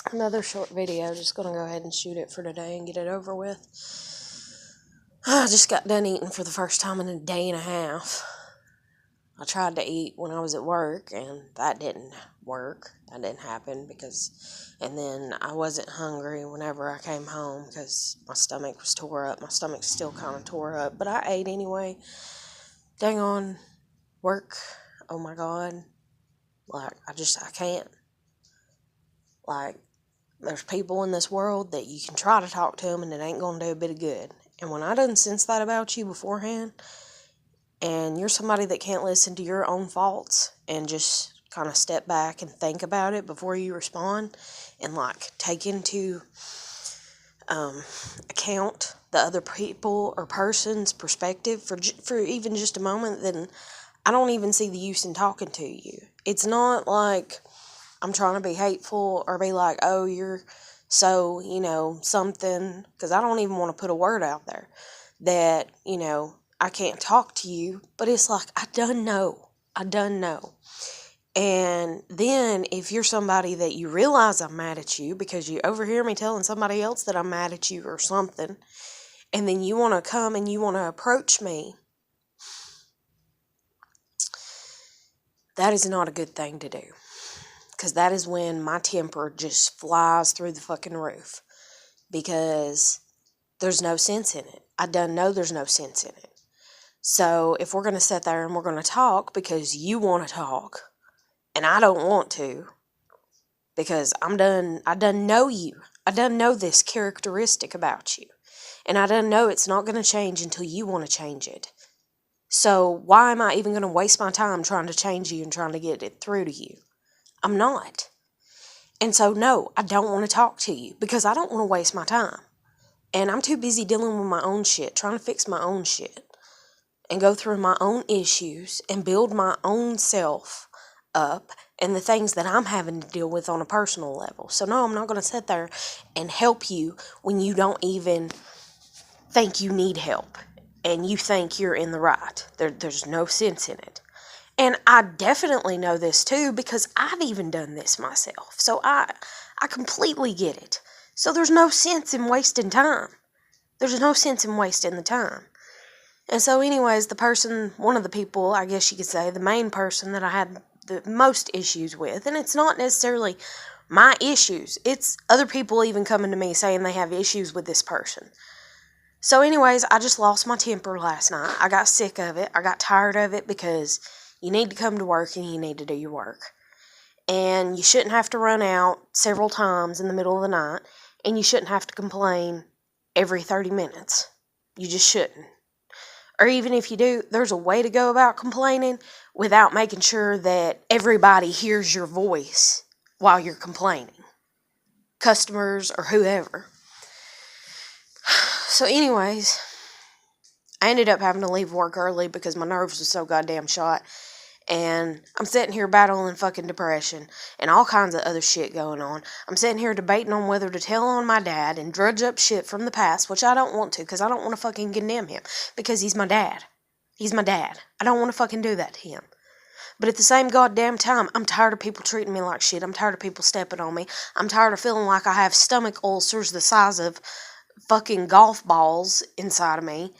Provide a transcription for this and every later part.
Another short video. Just gonna go ahead and shoot it for today and get it over with. I just got done eating for the first time in a day and a half. I tried to eat when I was at work, and that didn't work. That didn't happen and then I wasn't hungry whenever I came home because my stomach was tore up. My stomach's still kind of tore up, but I ate anyway. Dang on work. Oh my God. Like, I can't. Like, there's people in this world that you can try to talk to them and it ain't gonna do a bit of good. And when I done sense that about you beforehand, and you're somebody that can't listen to your own faults and just kind of step back and think about it before you respond and like take into account the other people or person's perspective for even just a moment, then I don't even see the use in talking to you. It's not like I'm trying to be hateful or be like, oh, you're so, something, because I don't even want to put a word out there that, I can't talk to you, but it's like, I done know. And then if you're somebody that you realize I'm mad at you because you overhear me telling somebody else that I'm mad at you or something, and then you want to come and you want to approach me, that is not a good thing to do. Because that is when my temper just flies through the fucking roof. Because there's no sense in it. I done know there's no sense in it. So if we're going to sit there and we're going to talk because you want to talk, and I don't want to, because I done know you. I done know this characteristic about you. And I done know it's not going to change until you want to change it. So why am I even going to waste my time trying to change you and trying to get it through to you? I'm not. And so, no, I don't want to talk to you because I don't want to waste my time. And I'm too busy dealing with my own shit, trying to fix my own shit and go through my own issues and build my own self up and the things that I'm having to deal with on a personal level. So, no, I'm not going to sit there and help you when you don't even think you need help and you think you're in the right. There's no sense in it. And I definitely know this too because I've even done this myself. So I completely get it. So there's no sense in wasting time. There's no sense in wasting the time. And so anyways, one of the people, I guess you could say, the main person that I had the most issues with, and it's not necessarily my issues. It's other people even coming to me saying they have issues with this person. So anyways, I just lost my temper last night. I got sick of it. I got tired of it because you need to come to work and you need to do your work. And you shouldn't have to run out several times in the middle of the night. And you shouldn't have to complain every 30 minutes. You just shouldn't. Or even if you do, there's a way to go about complaining without making sure that everybody hears your voice while you're complaining. Customers or whoever. So anyways, I ended up having to leave work early because my nerves were so goddamn shot. And I'm sitting here battling fucking depression and all kinds of other shit going on. I'm sitting here debating on whether to tell on my dad and drudge up shit from the past, which I don't want to because I don't want to fucking condemn him because he's my dad. He's my dad. I don't want to fucking do that to him. But at the same goddamn time, I'm tired of people treating me like shit. I'm tired of people stepping on me. I'm tired of feeling like I have stomach ulcers the size of fucking golf balls inside of me.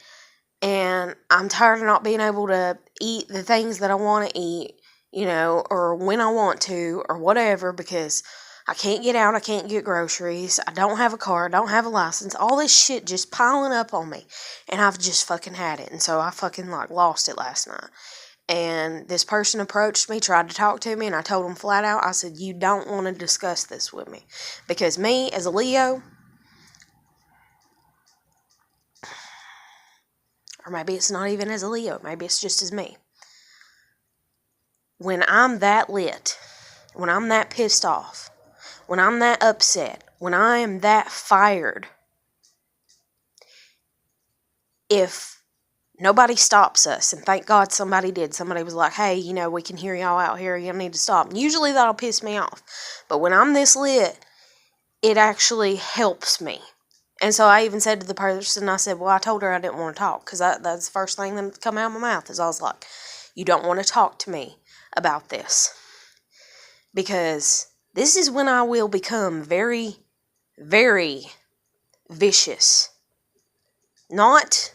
And I'm tired of not being able to eat the things that I want to eat, or when I want to, or whatever, because I can't get out, I can't get groceries, I don't have a car, I don't have a license, all this shit just piling up on me, and I've just fucking had it, and so I fucking, lost it last night. And this person approached me, tried to talk to me, and I told him flat out, I said, you don't want to discuss this with me, because me, as a Leo, or maybe it's not even as a Leo, maybe it's just as me. When I'm that lit, when I'm that pissed off, when I'm that upset, when I am that fired, if nobody stops us, and thank God somebody did, somebody was like, hey, we can hear y'all out here, you need to stop. And usually that'll piss me off. But when I'm this lit, it actually helps me. And so I even said to the person, I said, well, I told her I didn't want to talk, because that's the first thing that come out of my mouth is I was like, you don't want to talk to me about this, because This is when I will become very, very vicious. Not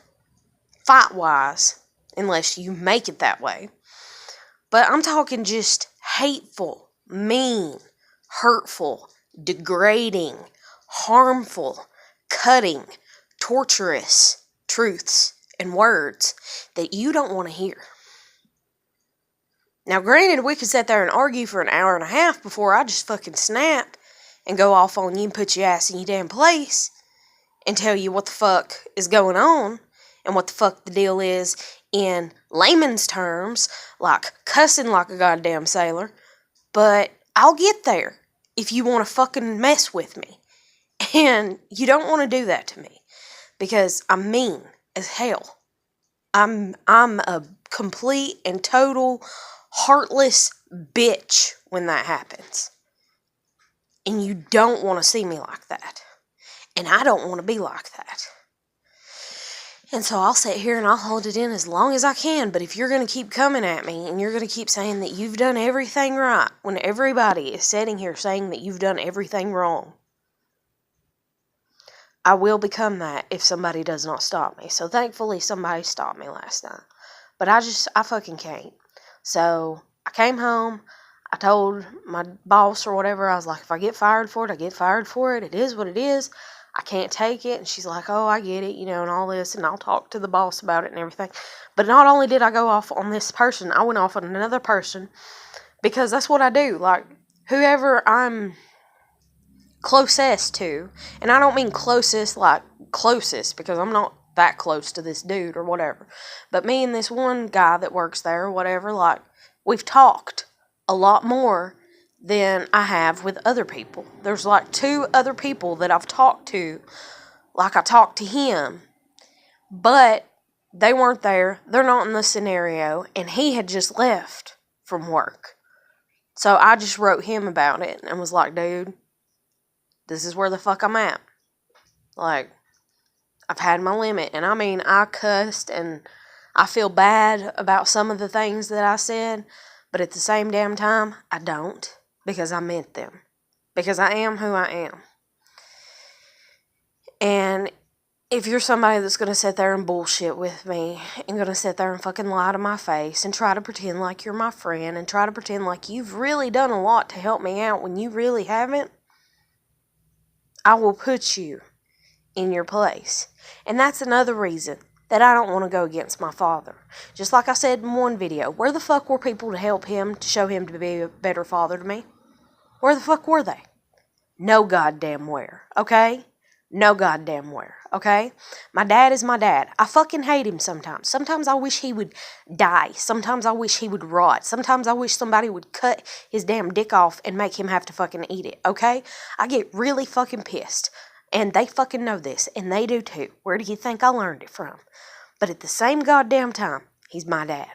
fight-wise, unless you make it that way. But I'm talking just hateful, mean, hurtful, degrading, harmful, cutting, torturous truths and words that you don't want to hear. Now, granted, we could sit there and argue for an hour and a half before I just fucking snap and go off on you and put your ass in your damn place and tell you what the fuck is going on and what the fuck the deal is in layman's terms, like cussing like a goddamn sailor. But I'll get there if you want to fucking mess with me. And you don't want to do that to me because I'm mean as hell. I'm a complete and total heartless bitch when that happens. And you don't want to see me like that. And I don't want to be like that. And so I'll sit here and I'll hold it in as long as I can. But if you're going to keep coming at me and you're going to keep saying that you've done everything right, when everybody is sitting here saying that you've done everything wrong, I will become that if somebody does not stop me. So thankfully somebody stopped me last night. But I fucking can't. So I came home. I told my boss or whatever, I was like, if I get fired for it, I get fired for it. It is what it is. I can't take it. And she's like, oh, I get it, and all this. And I'll talk to the boss about it and everything. But not only did I go off on this person, I went off on another person because that's what I do. Like, whoever I'm closest to, and I don't mean closest like closest because I'm not that close to this dude or whatever. But me and this one guy that works there or whatever, like, we've talked a lot more than I have with other people. There's like 2 other people that I've talked to, like I talked to him, but they weren't there. They're not in the scenario, and he had just left from work. So I just wrote him about it and was like, dude, this is where the fuck I'm at. Like, I've had my limit. And I mean, I cussed and I feel bad about some of the things that I said, but at the same damn time, I don't, because I meant them. Because I am who I am. And if you're somebody that's going to sit there and bullshit with me and going to sit there and fucking lie to my face and try to pretend like you're my friend and try to pretend like you've really done a lot to help me out when you really haven't, I will put you in your place. And that's another reason that I don't want to go against my father. Just like I said in one video, where the fuck were people to help him, to show him to be a better father to me? Where the fuck were they? No goddamn where, okay? No goddamn where, okay? My dad is my dad. I fucking hate him sometimes. Sometimes I wish he would die. Sometimes I wish he would rot. Sometimes I wish somebody would cut his damn dick off and make him have to fucking eat it, okay? I get really fucking pissed. And they fucking know this, and they do too. Where do you think I learned it from? But at the same goddamn time, he's my dad.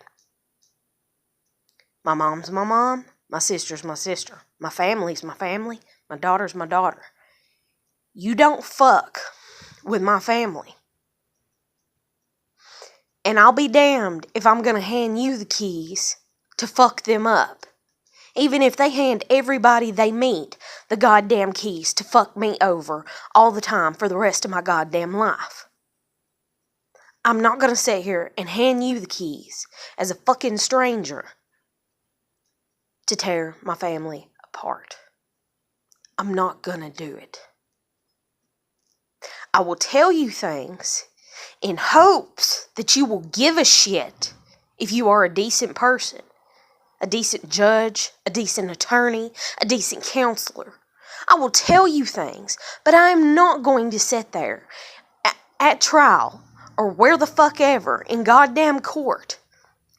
My mom's my mom. My sister's my sister. My family's my family. My daughter's my daughter. You don't fuck with my family. And I'll be damned if I'm going to hand you the keys to fuck them up. Even if they hand everybody they meet the goddamn keys to fuck me over all the time for the rest of my goddamn life. I'm not going to sit here and hand you the keys as a fucking stranger to tear my family apart. I'm not going to do it. I will tell you things in hopes that you will give a shit if you are a decent person. A decent judge, a decent attorney, a decent counselor. I will tell you things, but I am not going to sit there at trial or where the fuck ever in goddamn court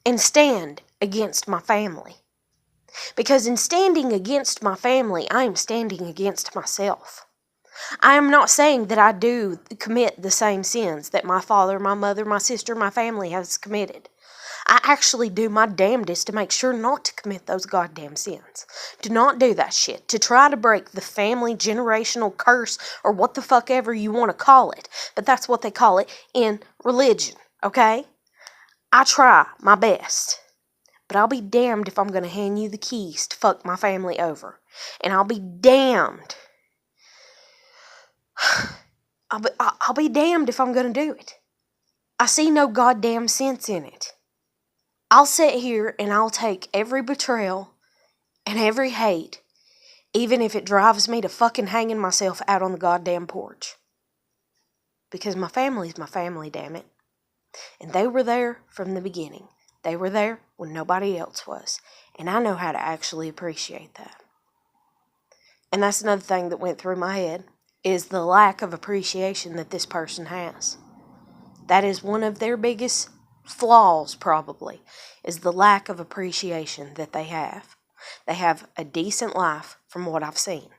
and stand against my family. Because in standing against my family, I am standing against myself. I am not saying that I do commit the same sins that my father, my mother, my sister, my family has committed. I actually do my damnedest to make sure not to commit those goddamn sins. To not do that shit. To try to break the family generational curse or what the fuck ever you want to call it. But that's what they call it in religion, okay? I try my best. But I'll be damned if I'm going to hand you the keys to fuck my family over. And I'll be damned. I'll be damned if I'm going to do it. I see no goddamn sense in it. I'll sit here and I'll take every betrayal and every hate, even if it drives me to fucking hanging myself out on the goddamn porch. Because my family's my family, damn it. And they were there from the beginning. They were there when nobody else was. And I know how to actually appreciate that. And that's another thing that went through my head, is the lack of appreciation that this person has. That is one of their biggest flaws, probably, is the lack of appreciation that they have. They have a decent life from what I've seen.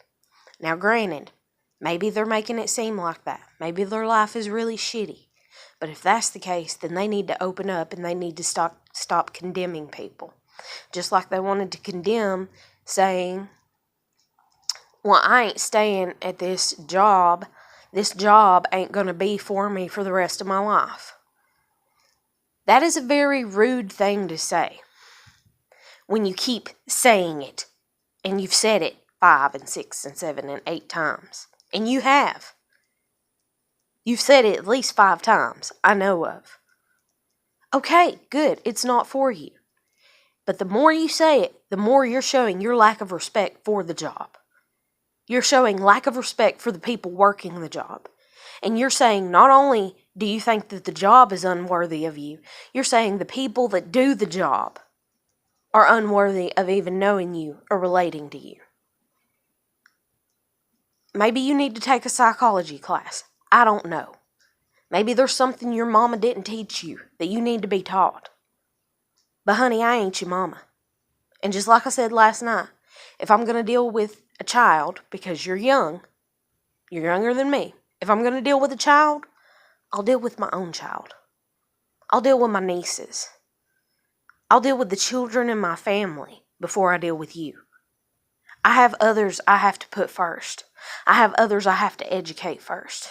Now, granted, maybe they're making it seem like that. Maybe their life is really shitty. But if that's the case, then they need to open up and they need to stop condemning people. Just like they wanted to condemn saying, well, I ain't staying at this job. This job ain't going to be for me for the rest of my life. That is a very rude thing to say. When you keep saying it, and you've said it 5 and 6 and 7 and 8 times. And you have. You've said it at least 5 times, I know of. Okay, good, it's not for you. But the more you say it, the more you're showing your lack of respect for the job. You're showing lack of respect for the people working the job. And you're saying not only do you think that the job is unworthy of you, you're saying the people that do the job are unworthy of even knowing you or relating to you. Maybe you need to take a psychology class. I don't know. Maybe there's something your mama didn't teach you that you need to be taught. But honey, I ain't your mama. And just like I said last night, if I'm going to deal with a child, because you're young, you're younger than me. If I'm going to deal with a child, I'll deal with my own child. I'll deal with my nieces. I'll deal with the children in my family before I deal with you. I have others I have to put first. I have others I have to educate first.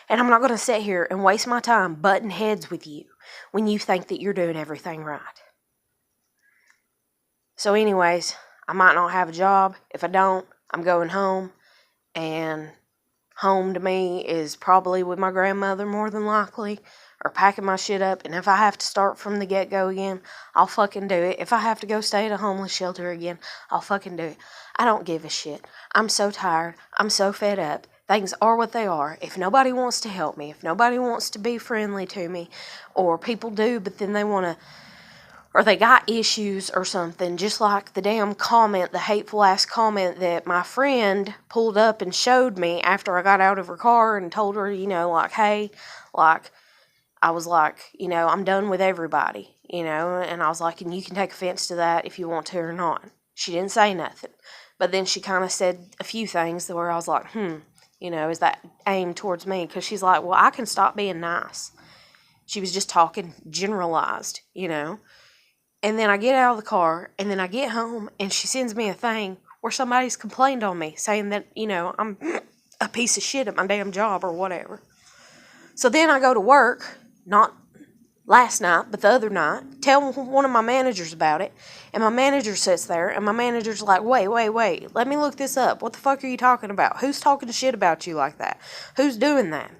And I'm not going to sit here and waste my time butting heads with you when you think that you're doing everything right. So anyways, I might not have a job. If I don't, I'm going home. And home to me is probably with my grandmother more than likely, or packing my shit up. And if I have to start from the get-go again, I'll fucking do it. If I have to go stay at a homeless shelter again, I'll fucking do it. I don't give a shit. I'm so tired. I'm so fed up. Things are what they are. If nobody wants to help me, if nobody wants to be friendly to me, or people do, but then they want to, or they got issues or something, just like the damn comment, the hateful ass comment that my friend pulled up and showed me after I got out of her car and told her, like, hey, like, I was like, I'm done with everybody, and I was like, and you can take offense to that if you want to or not. She didn't say nothing. But then she kind of said a few things where I was like, is that aimed towards me? Because she's like, well, I can stop being nice. She was just talking generalized, And then I get out of the car, and then I get home, and she sends me a thing where somebody's complained on me, saying that, I'm a piece of shit at my damn job or whatever. So then I go to work, not last night, but the other night, tell one of my managers about it, and my manager sits there, and my manager's like, wait, let me look this up. What the fuck are you talking about? Who's talking shit about you like that? Who's doing that?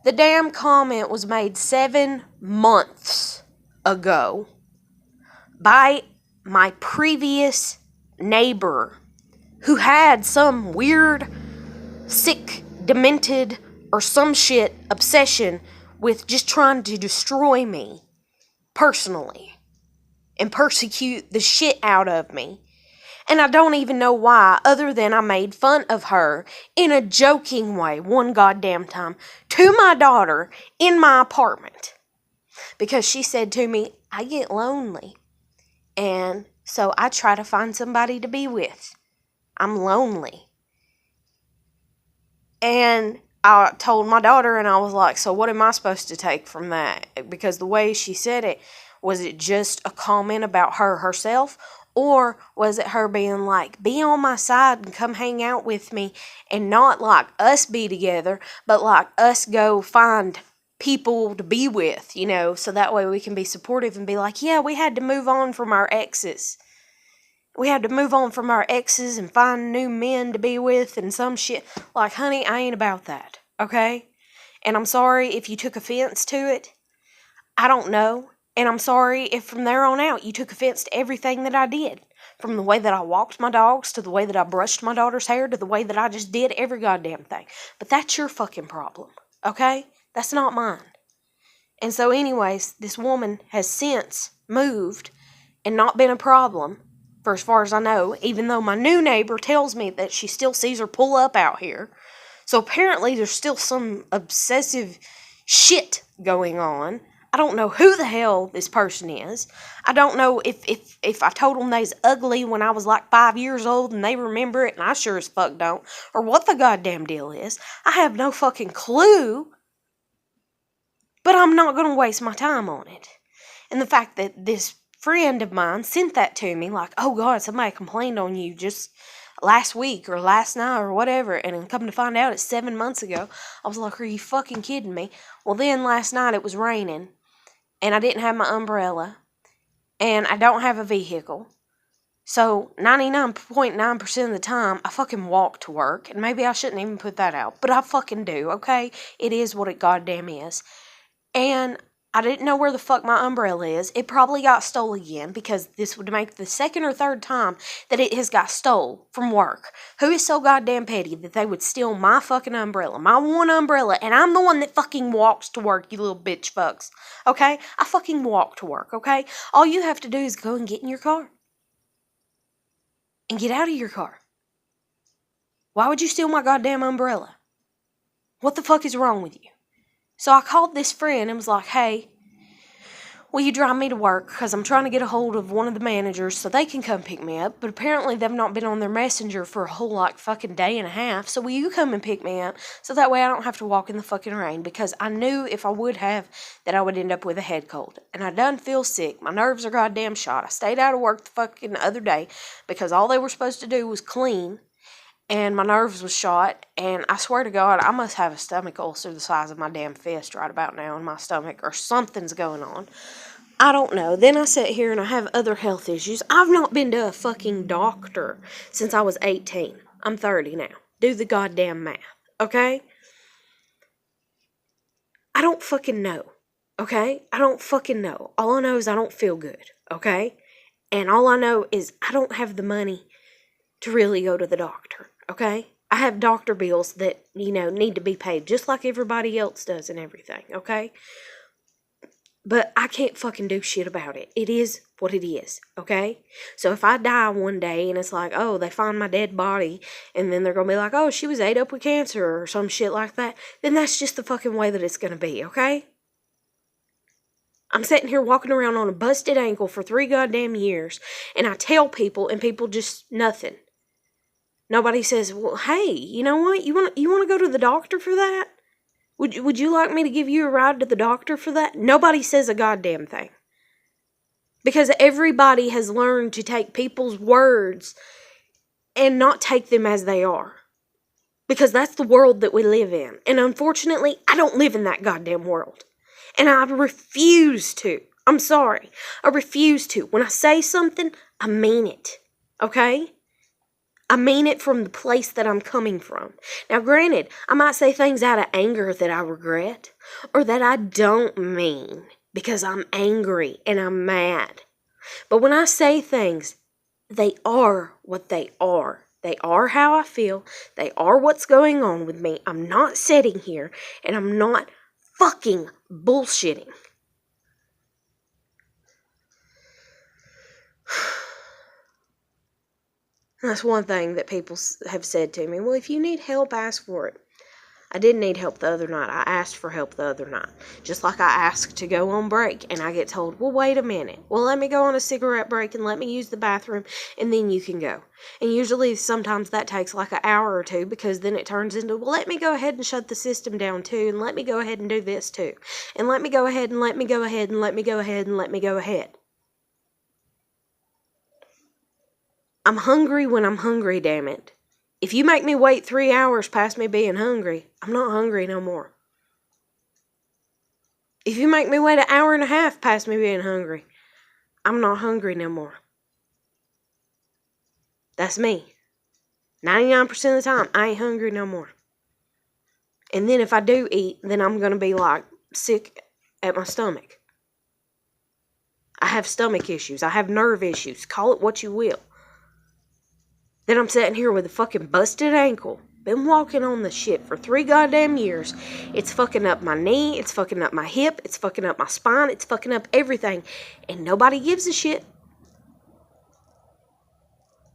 The damn comment was made 7 months ago by my previous neighbor who had some weird, sick, demented, or some shit obsession with just trying to destroy me personally and persecute the shit out of me. And I don't even know why, other than I made fun of her in a joking way one goddamn time to my daughter in my apartment. Because she said to me, I get lonely. And so I try to find somebody to be with. I'm lonely. And I told my daughter, and I was like, so what am I supposed to take from that? Because the way she said it, was it just a comment about her herself? Or was it her being like, be on my side and come hang out with me, and not like us be together, but like us go find people to be with, so that way we can be supportive and be like, yeah, we had to move on from our exes. We had to move on from our exes and find new men to be with and some shit. Like, honey, I ain't about that, okay? And I'm sorry if you took offense to it. I don't know. And I'm sorry if from there on out you took offense to everything that I did. From the way that I walked my dogs, to the way that I brushed my daughter's hair, to the way that I just did every goddamn thing. But that's your fucking problem, okay? That's not mine. And so anyways, this woman has since moved and not been a problem, for as far as I know, even though my new neighbor tells me that she still sees her pull up out here. So apparently there's still some obsessive shit going on. I don't know who the hell this person is. I don't know if I told them they was ugly when I was like 5 years old and they remember it, and I sure as fuck don't, or what the goddamn deal is. I have no fucking clue, but I'm not going to waste my time on it. And the fact that this friend of mine sent that to me, like, oh God, somebody complained on you just last week or last night or whatever, and then come to find out it's 7 months ago. I was like, are you fucking kidding me? Well, then last night it was raining, and I didn't have my umbrella, and I don't have a vehicle. So 99.9% of the time, I fucking walk to work, and maybe I shouldn't even put that out, but I fucking do, okay? It is what it goddamn is. And I didn't know where the fuck my umbrella is. It probably got stole again, because this would make the second or third time that it has got stole from work. Who is so goddamn petty that they would steal my fucking umbrella, my one umbrella, and I'm the one that fucking walks to work, you little bitch fucks, okay? I fucking walk to work, okay? All you have to do is go and get in your car. And get out of your car. Why would you steal my goddamn umbrella? What the fuck is wrong with you? So I called this friend and was like, hey, will you drive me to work? Because I'm trying to get a hold of one of the managers so they can come pick me up. But apparently they've not been on their messenger for a whole fucking day and a half. So will you come and pick me up so that way I don't have to walk in the fucking rain? Because I knew if I would have that I would end up with a head cold. And I done feel sick. My nerves are goddamn shot. I stayed out of work the fucking other day because all they were supposed to do was clean. And my nerves was shot, and I swear to God, I must have a stomach ulcer the size of my damn fist right about now in my stomach, or something's going on. I don't know. Then I sit here and I have other health issues. I've not been to a fucking doctor since I was 18. I'm 30 now. Do the goddamn math, okay? I don't fucking know, okay? I don't fucking know. All I know is I don't feel good, okay? And all I know is I don't have the money to really go to the doctor. Okay? I have doctor bills that, need to be paid just like everybody else does and everything, okay? But I can't fucking do shit about it. It is what it is, okay? So if I die one day and it's like, oh, they find my dead body, and then they're gonna be like, oh, she was ate up with cancer or some shit like that, then that's just the fucking way that it's gonna be, okay? I'm sitting here walking around on a busted ankle for 3 goddamn years, and I tell people, and people just nothing. Nobody says, well, hey, you know what? You want to go to the doctor for that? Would you like me to give you a ride to the doctor for that? Nobody says a goddamn thing. Because everybody has learned to take people's words and not take them as they are. Because that's the world that we live in. And unfortunately, I don't live in that goddamn world. And I refuse to. I'm sorry. I refuse to. When I say something, I mean it. Okay? I mean it from the place that I'm coming from. Now, granted, I might say things out of anger that I regret, or that I don't mean because I'm angry and I'm mad. But when I say things, they are what they are. They are how I feel. They are what's going on with me. I'm not sitting here and I'm not fucking bullshitting. That's one thing that people have said to me. Well, if you need help, ask for it. I didn't need help the other night. I asked for help the other night. Just like I asked to go on break, and I get told, well, wait a minute. Well, let me go on a cigarette break and let me use the bathroom, and then you can go. And usually, sometimes that takes like an hour or two, because then it turns into, well, let me go ahead and shut the system down too, and let me go ahead and do this too. And let me go ahead and let me go ahead and let me go ahead and let me go ahead. I'm hungry when I'm hungry, damn it. If you make me wait 3 hours past me being hungry, I'm not hungry no more. If you make me wait an hour and a half past me being hungry, I'm not hungry no more. That's me. 99% of the time, I ain't hungry no more. And then if I do eat, then I'm going to be like sick at my stomach. I have stomach issues. I have nerve issues. Call it what you will. Then I'm sitting here with a fucking busted ankle. Been walking on the shit for 3 goddamn years. It's fucking up my knee. It's fucking up my hip. It's fucking up my spine. It's fucking up everything. And nobody gives a shit.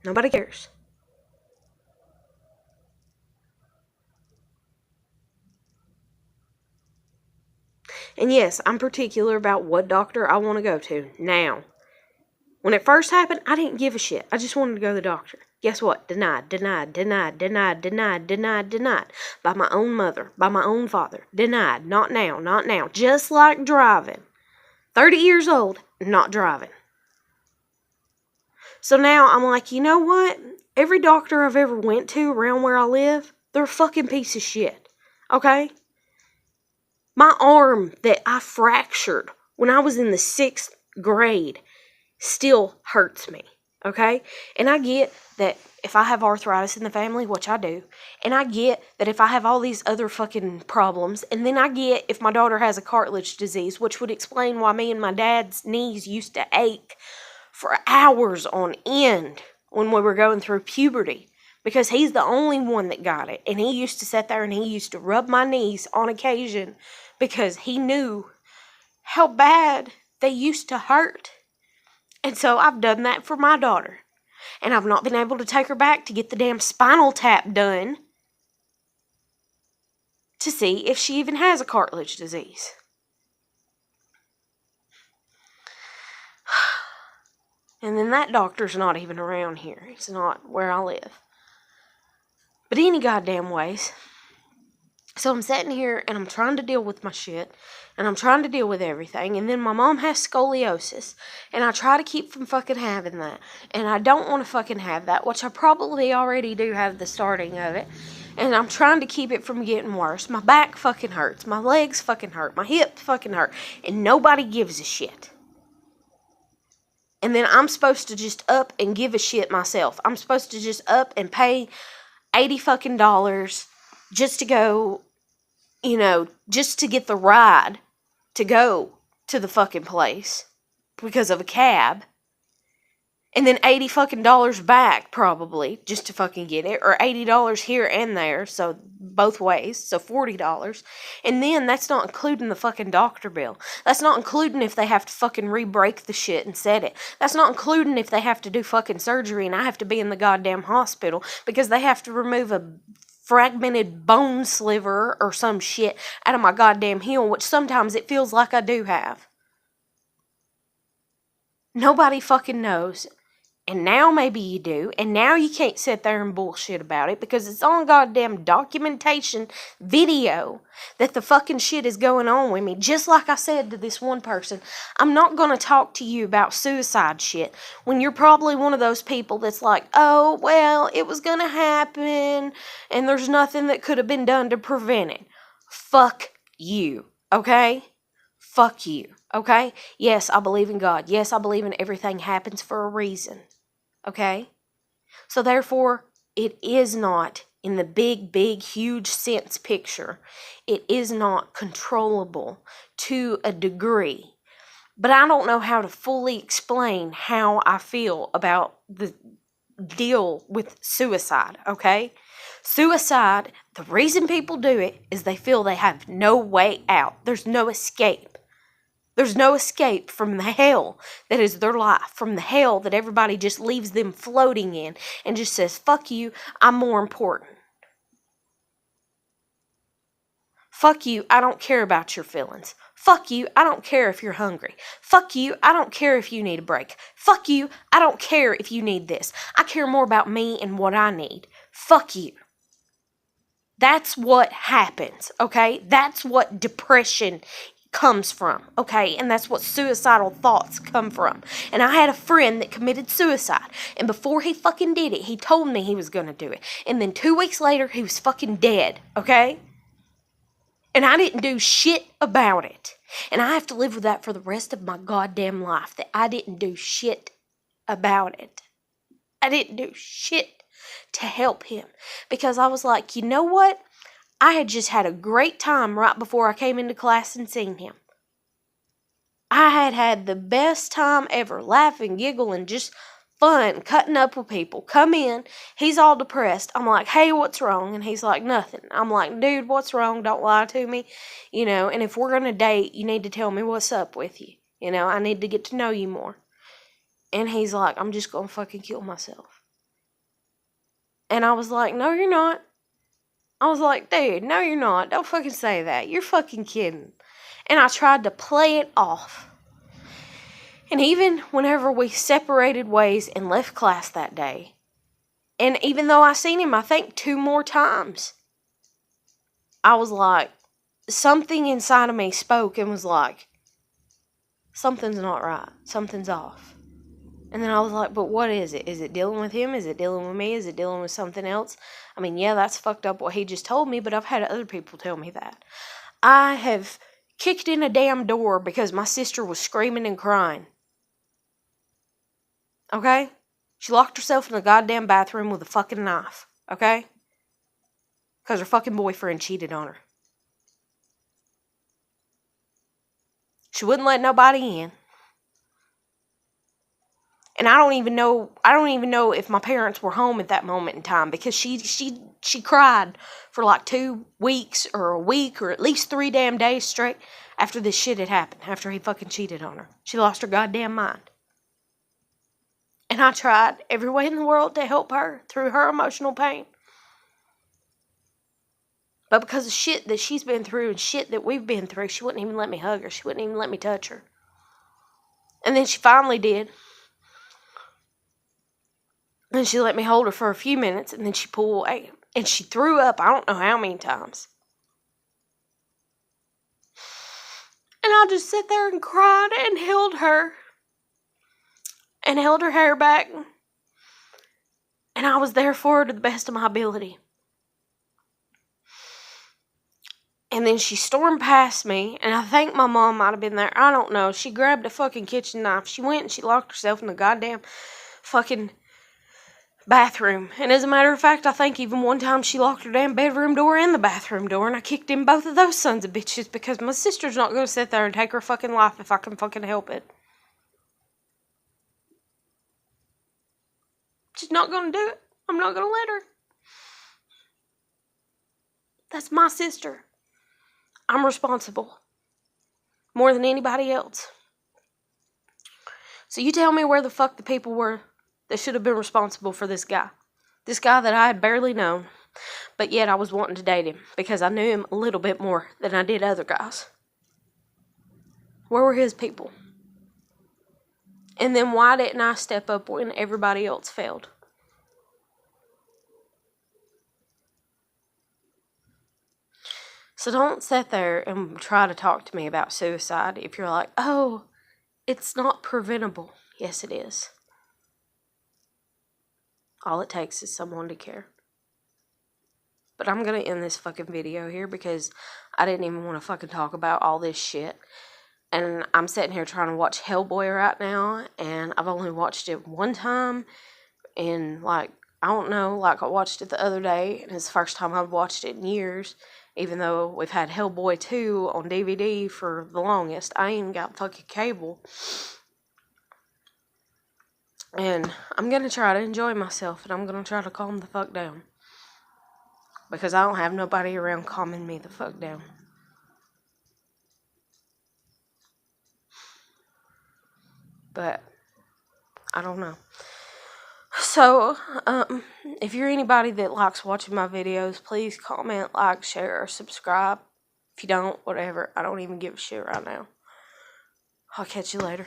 Nobody cares. And yes, I'm particular about what doctor I want to go to now. When it first happened, I didn't give a shit. I just wanted to go to the doctor. Guess what? Denied, denied, denied, denied, denied, denied, denied. By my own mother, by my own father. Denied. Not now, not now. Just like driving. 30 years old, not driving. So now I'm like, you know what? Every doctor I've ever went to around where I live, they're a fucking piece of shit. Okay? My arm that I fractured when I was in the 6th grade still hurts me, okay? And I get that if I have arthritis in the family, which I do, and I get that if I have all these other fucking problems, and then I get if my daughter has a cartilage disease, which would explain why me and my dad's knees used to ache for hours on end when we were going through puberty. Because he's the only one that got it. And he used to sit there and he used to rub my knees on occasion because he knew how bad they used to hurt. And so I've done that for my daughter. And I've not been able to take her back to get the damn spinal tap done to see if she even has a cartilage disease. And then that doctor's not even around here. It's not where I live. But any goddamn ways. So I'm sitting here and I'm trying to deal with my shit. And I'm trying to deal with everything. And then my mom has scoliosis. And I try to keep from fucking having that. And I don't want to fucking have that. Which I probably already do have the starting of it. And I'm trying to keep it from getting worse. My back fucking hurts. My legs fucking hurt. My hips fucking hurt. And nobody gives a shit. And then I'm supposed to just up and give a shit myself. I'm supposed to just up and pay $80 fucking just to go, just to get the ride to go to the fucking place because of a cab. And then $80 fucking back probably just to fucking get it, or $80 here and there, so both ways, so $40. And then that's not including the fucking doctor bill. That's not including if they have to fucking re-break the shit and set it. That's not including if they have to do fucking surgery and I have to be in the goddamn hospital because they have to remove a fragmented bone sliver or some shit out of my goddamn heel, which sometimes it feels like I do have. Nobody fucking knows. And now maybe you do, and now you can't sit there and bullshit about it because it's on goddamn documentation video that the fucking shit is going on with me. Just like I said to this one person, I'm not going to talk to you about suicide shit when you're probably one of those people that's like, oh, well, it was going to happen and there's nothing that could have been done to prevent it. Fuck you, okay? Fuck you, okay? Yes, I believe in God. Yes, I believe in everything happens for a reason. Okay? So therefore, it is not, in the big, huge sense picture, it is not controllable to a degree. But I don't know how to fully explain how I feel about the deal with suicide, okay? Suicide, the reason people do it is they feel they have no way out. There's no escape. There's no escape from the hell that is their life, from the hell that everybody just leaves them floating in and just says, fuck you, I'm more important. Fuck you, I don't care about your feelings. Fuck you, I don't care if you're hungry. Fuck you, I don't care if you need a break. Fuck you, I don't care if you need this. I care more about me and what I need. Fuck you. That's what happens, okay? That's what depression comes from, okay? And that's what suicidal thoughts come from. And I had a friend that committed suicide, and before he fucking did it, he told me he was gonna do it. And then 2 weeks later, he was fucking dead, okay? And I didn't do shit about it. And I have to live with that for the rest of my goddamn life, that I didn't do shit about it. I didn't do shit to help him. Because I was like, you know what? I had just had a great time right before I came into class and seen him. I had had the best time ever, laughing, giggling, just fun, cutting up with people. Come in, he's all depressed. I'm like, hey, what's wrong? And he's like, nothing. I'm like, dude, what's wrong? Don't lie to me. And if we're going to date, you need to tell me what's up with you. I need to get to know you more. And he's like, I'm just going to fucking kill myself. And I was like, no, you're not. I was like, dude, no, you're not. Don't fucking say that. You're fucking kidding. And I tried to play it off. And even whenever we separated ways and left class that day, and even though I seen him, I think 2 more times, I was like, something inside of me spoke and was like, something's not right. Something's off. And then I was like, but what is it? Is it dealing with him? Is it dealing with me? Is it dealing with something else? I mean, yeah, that's fucked up what he just told me, but I've had other people tell me that. I have kicked in a damn door because my sister was screaming and crying. Okay? She locked herself in the goddamn bathroom with a fucking knife. Okay? Because her fucking boyfriend cheated on her. She wouldn't let nobody in. And I don't even know if my parents were home at that moment in time, because she cried for like 2 weeks or a week or at least 3 damn days straight after this shit had happened, after he fucking cheated on her. She lost her goddamn mind. And I tried every way in the world to help her through her emotional pain. But because of shit that she's been through and shit that we've been through, she wouldn't even let me hug her. She wouldn't even let me touch her. And then she finally did. And she let me hold her for a few minutes, and then she pulled away. And she threw up I don't know how many times. And I just sat there and cried and held her. And held her hair back. And I was there for her to the best of my ability. And then she stormed past me, and I think my mom might have been there. I don't know. She grabbed a fucking kitchen knife. She went and she locked herself in the goddamn fucking bathroom. And as a matter of fact, I think even one time she locked her damn bedroom door and the bathroom door, and I kicked in both of those sons of bitches because my sister's not going to sit there and take her fucking life if I can fucking help it. She's not going to do it. I'm not going to let her. That's my sister. I'm responsible. More than anybody else. So you tell me where the fuck the people were that should have been responsible for this guy. This guy that I had barely known. But yet I was wanting to date him because I knew him a little bit more than I did other guys. Where were his people? And then why didn't I step up when everybody else failed? So don't sit there and try to talk to me about suicide if you're like, oh, it's not preventable. Yes, it is. All it takes is someone to care. But I'm going to end this fucking video here because I didn't even want to fucking talk about all this shit. And I'm sitting here trying to watch Hellboy right now, and I've only watched it one time in, I don't know, I watched it the other day, and it's the first time I've watched it in years. Even though we've had Hellboy 2 on DVD for the longest. I ain't even got fucking cable. And I'm going to try to enjoy myself. And I'm going to try to calm the fuck down. Because I don't have nobody around calming me the fuck down. But, I don't know. So, if you're anybody that likes watching my videos, please comment, like, share, or subscribe. If you don't, whatever. I don't even give a shit right now. I'll catch you later.